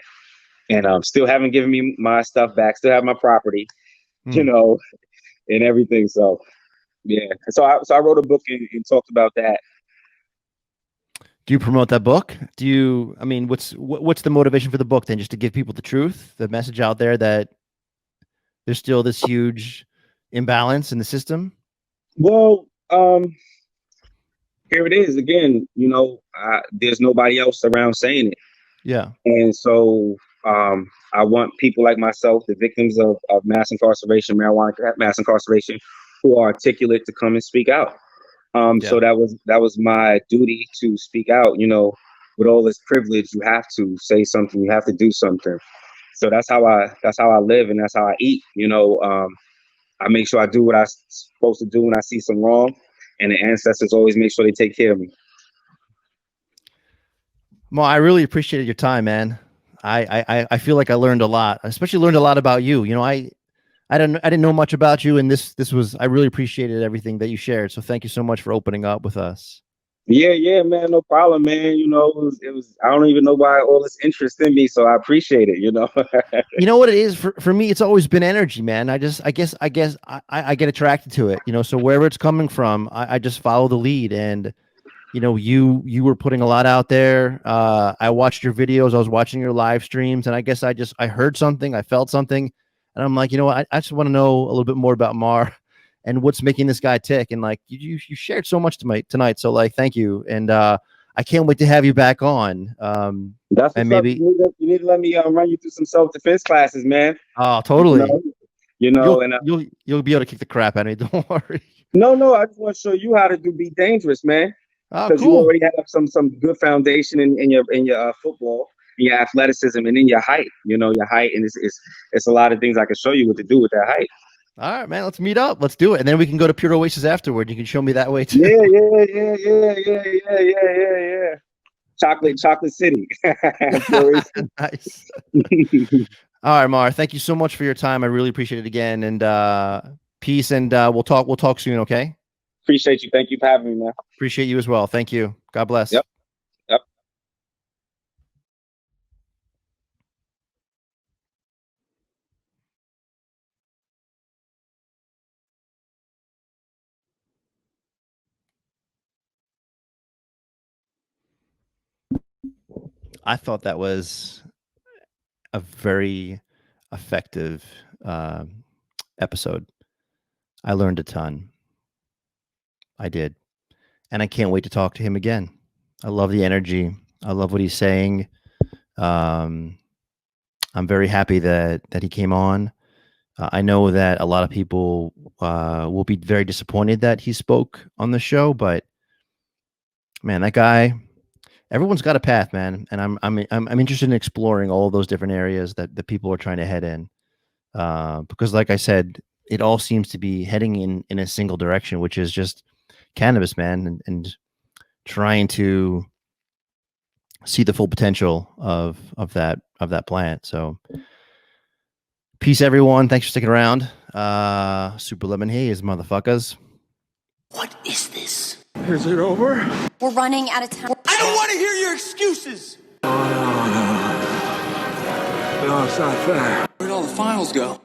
And still haven't given me my stuff back, still have my property, and everything. So, yeah. So I wrote a book and talked about that. Do you promote that book? What's the motivation for the book then? Just to give people the truth, the message out there that there's still this huge imbalance in the system? Well, here it is again. There's nobody else around saying it. Yeah. And so I want people like myself, the victims of mass incarceration, marijuana mass incarceration, who are articulate to come and speak out. So that was my duty to speak out. With all this privilege, you have to say something. You have to do something. So that's how I live, and that's how I eat. I make sure I do what I'm supposed to do when I see some wrong, and the ancestors always make sure they take care of me. Maur, I really appreciated your time, man. I feel like I learned a lot. I especially learned a lot about you. I didn't know much about you, and this was, I really appreciated everything that you shared. So thank you so much for opening up with us. Yeah, man, no problem, man. It was I don't even know why all this interest in me, so I appreciate it. You know what it is for me? It's always been energy, man. I guess I get attracted to it. So wherever it's coming from, I just follow the lead. And you were putting a lot out there. I watched your videos. I was watching your live streams, and I guess I heard something. I felt something, and I'm like, I just want to know a little bit more about Maur and what's making this guy tick. And like you shared so much tonight. So like, thank you. And I can't wait to have you back on. That's and maybe you need to let me run you through some self-defense classes, man. Oh, totally. You'll be able to kick the crap out of me. Don't worry. No, I just want to show you how to be dangerous, man. Oh, because cool. You already have some good foundation in your football, in your athleticism, and in your height. Your height, and it's a lot of things I can show you what to do with that height. All right, man. Let's meet up. Let's do it, and then we can go to Pure Oasis afterward. You can show me that way too. Yeah. Chocolate City. Nice. All right, Maur. Thank you so much for your time. I really appreciate it again, and peace. And we'll talk soon. Okay. Appreciate you. Thank you for having me, man. Appreciate you as well. Thank you. God bless. Yep. I thought that was a very effective episode. I learned a ton. I did. And I can't wait to talk to him again. I love the energy. I love what he's saying. I'm very happy that he came on. I know that a lot of people will be very disappointed that he spoke on the show, but man, that guy, everyone's got a path, man, and I'm interested in exploring all those different areas that the people are trying to head in, because, like I said, it all seems to be heading in a single direction, which is just cannabis, man, and trying to see the full potential of that plant. So, peace, everyone. Thanks for sticking around. Super Lemon Haze, motherfuckers. What is this? Is it over? We're running out of time. I don't want to hear your excuses! No, it's not fair. Where'd all the files go?